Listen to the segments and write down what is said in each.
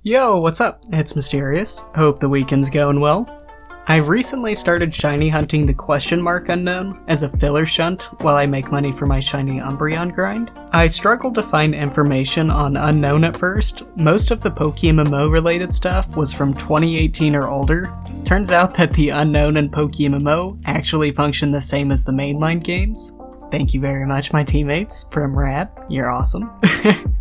Yo, what's up? It's Mysterious. Hope the weekend's going well. I've recently started shiny hunting the question mark Unown as a filler shunt while I make money for my shiny Umbreon grind. I struggled to find information on Unown at first. Most of the PokeMMO related stuff was from 2018 or older. Turns out that the Unown and PokeMMO actually function the same as the mainline games. Thank you very much, my teammates from Rad. You're awesome.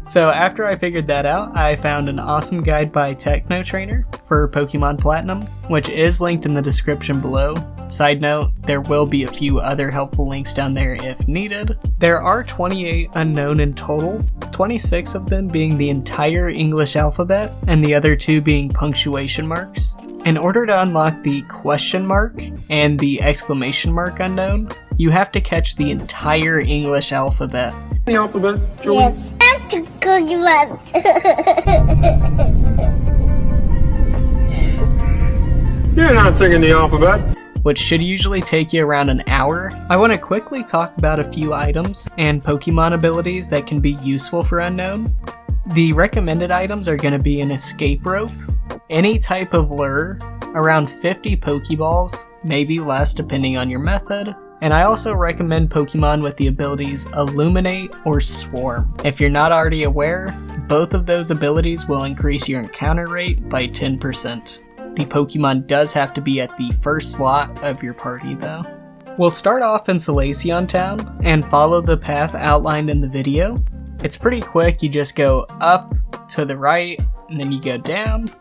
So after I figured that out, I found an awesome guide by Techno trainer for Pokemon Platinum, which is linked in the description below. Side note, there will be a few other helpful links down there if needed. There are 28 Unown in total, 26 of them being the entire English alphabet, and the other 2 being punctuation marks. In order to unlock the question mark and the exclamation mark Unown, you have to catch the entire English alphabet. The alphabet, Joey? Yes, I'm to Cookie Monster. You're not singing the alphabet. Which should usually take you around an hour. I want to quickly talk about a few items and Pokemon abilities that can be useful for Unown. The recommended items are going to be an escape rope, any type of lure, around 50 Pokeballs, maybe less depending on your method, and I also recommend Pokemon with the abilities Illuminate or Swarm. If you're not already aware, both of those abilities will increase your encounter rate by 10%. The Pokemon does have to be at the first slot of your party though. We'll start off in Solaceon Town and follow the path outlined in the video. It's pretty quick, you just go up to the right and then you go down.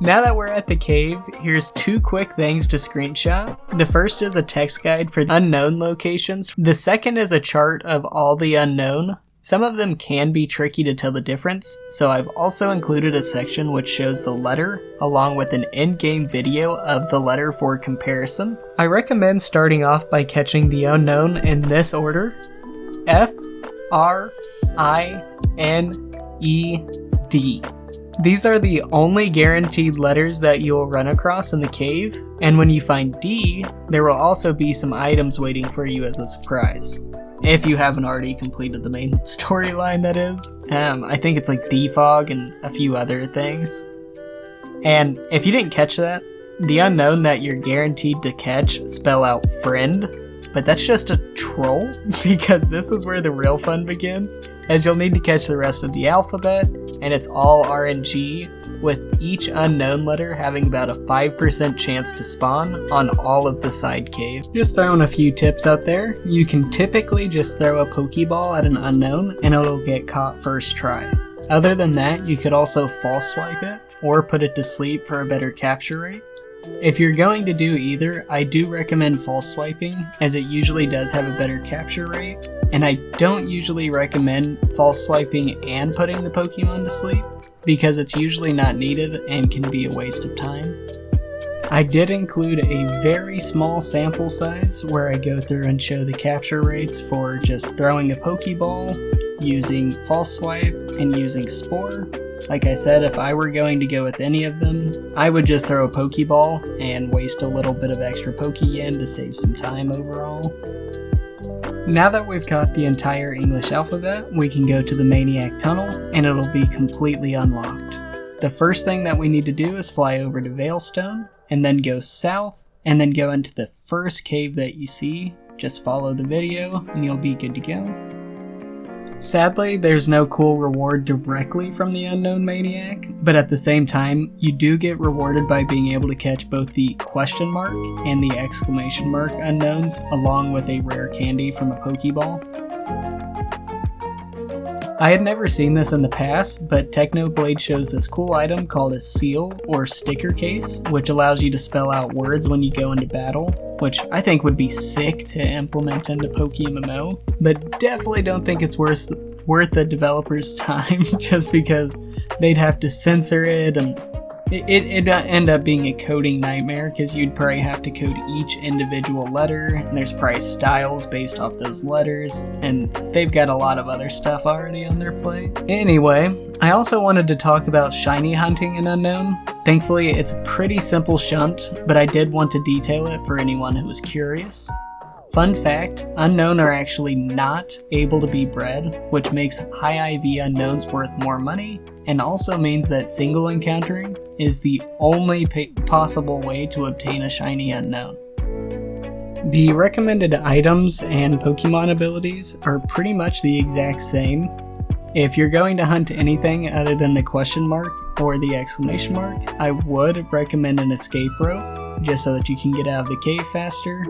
Now that we're at the cave, here's 2 quick things to screenshot. The first is a text guide for Unown locations. The second is a chart of all the Unown. Some of them can be tricky to tell the difference, so I've also included a section which shows the letter, along with an in-game video of the letter for comparison. I recommend starting off by catching the Unown in this order: F, R, I, N, E, D. These are the only guaranteed letters that you'll run across in the cave, and when you find D, there will also be some items waiting for you as a surprise. If you haven't already completed the main storyline, that is. I think it's like defog and a few other things. And if you didn't catch that, the Unown that you're guaranteed to catch spell out friend, but that's just a troll, because this is where the real fun begins, as you'll need to catch the rest of the alphabet, and it's all RNG, with each Unown letter having about a 5% chance to spawn on all of the side caves. Just throwing a few tips out there, you can typically just throw a Pokeball at an Unown and it'll get caught first try. Other than that, you could also false swipe it, or put it to sleep for a better capture rate. If you're going to do either, I do recommend false swiping, as it usually does have a better capture rate, and I don't usually recommend false swiping and putting the Pokemon to sleep, because it's usually not needed and can be a waste of time. I did include a very small sample size where I go through and show the capture rates for just throwing a Pokeball, using false swipe, and using Spore. Like I said, if I were going to go with any of them, I would just throw a Pokeball and waste a little bit of extra Pokeyen to save some time overall. Now that we've got the entire English alphabet, we can go to the Maniac Tunnel and it'll be completely unlocked. The first thing that we need to do is fly over to Veilstone and then go south and then go into the first cave that you see. Just follow the video and you'll be good to go. Sadly, there's no cool reward directly from the Unown Maniac, but at the same time, you do get rewarded by being able to catch both the question mark and the exclamation mark Unowns, along with a rare candy from a Pokeball. I had never seen this in the past, but Technoblade shows this cool item called a seal or sticker case, which allows you to spell out words when you go into battle, which I think would be sick to implement into PokeMMO, but definitely don't think it's worth the developer's time, just because they'd have to censor it and it'd end up being a coding nightmare, because you'd probably have to code each individual letter, and there's probably styles based off those letters, and they've got a lot of other stuff already on their plate. Anyway, I also wanted to talk about shiny hunting in Unown. Thankfully, it's a pretty simple shunt, but I did want to detail it for anyone who was curious. Fun fact, Unown are actually not able to be bred, which makes high IV Unowns worth more money, and also means that single encountering is the only possible way to obtain a shiny Unown. The recommended items and Pokemon abilities are pretty much the exact same. If you're going to hunt anything other than the question mark or the exclamation mark, I would recommend an escape rope, just so that you can get out of the cave faster.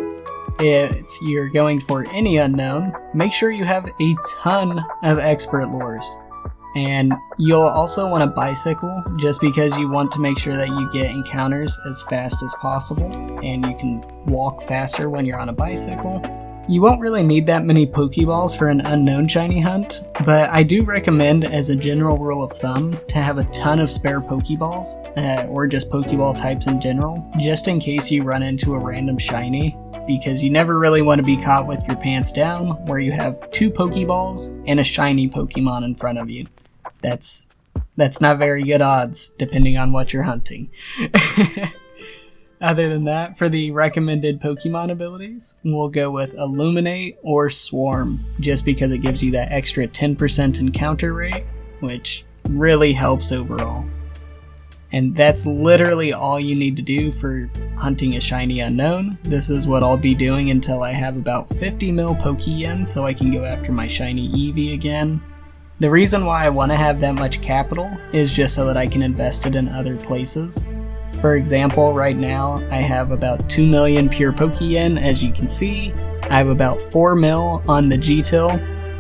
If you're going for any Unown, make sure you have a ton of expert lures. And you'll also want a bicycle, just because you want to make sure that you get encounters as fast as possible, and you can walk faster when you're on a bicycle. You won't really need that many Pokeballs for an Unown shiny hunt, but I do recommend, as a general rule of thumb, to have a ton of spare Pokeballs, or just Pokeball types in general, just in case you run into a random shiny, because you never really want to be caught with your pants down, where you have 2 Pokeballs and a shiny Pokemon in front of you. That's not very good odds, depending on what you're hunting. Other than that, for the recommended Pokemon abilities, we'll go with Illuminate or Swarm, just because it gives you that extra 10% encounter rate, which really helps overall. And that's literally all you need to do for hunting a shiny Unown. This is what I'll be doing until I have about 50 mil Pokeyen, so I can go after my shiny Eevee again. The reason why I want to have that much capital is just so that I can invest it in other places. For example, right now I have about 2 million pure Pokeyen, as you can see. I have about 4 mil on the G-Till,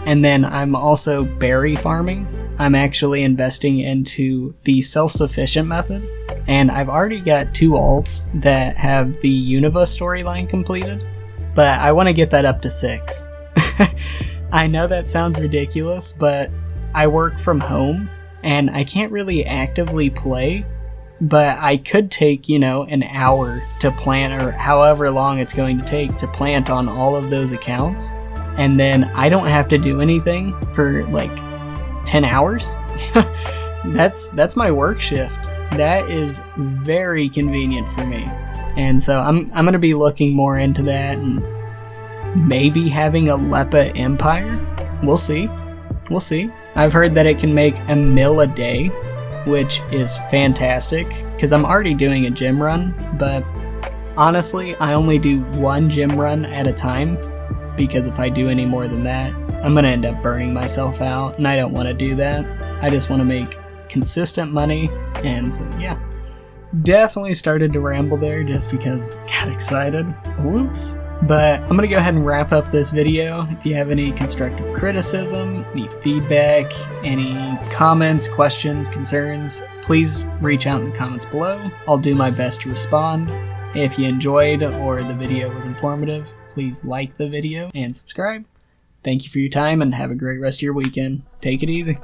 and then I'm also berry farming. I'm actually investing into the self-sufficient method, and I've already got 2 alts that have the Unova storyline completed, but I want to get that up to 6. I know that sounds ridiculous, but I work from home, and I can't really actively play, but I could take, an hour to plant, or however long it's going to take to plant on all of those accounts, and then I don't have to do anything for like 10 hours. That's my work shift. That is very convenient for me. And so I'm going to be looking more into that, and maybe having a Leppa empire. We'll see. I've heard that it can make 1 mil a day, which is fantastic, because I'm already doing a gym run, but honestly, I only do 1 gym run at a time, because if I do any more than that, I'm going to end up burning myself out, and I don't want to do that. I just want to make consistent money, and so yeah. Definitely started to ramble there just because I got excited. Whoops. But I'm going to go ahead and wrap up this video. If you have any constructive criticism, any feedback, any comments, questions, concerns, please reach out in the comments below. I'll do my best to respond. If you enjoyed or the video was informative, please like the video and subscribe. Thank you for your time, and have a great rest of your weekend. Take it easy.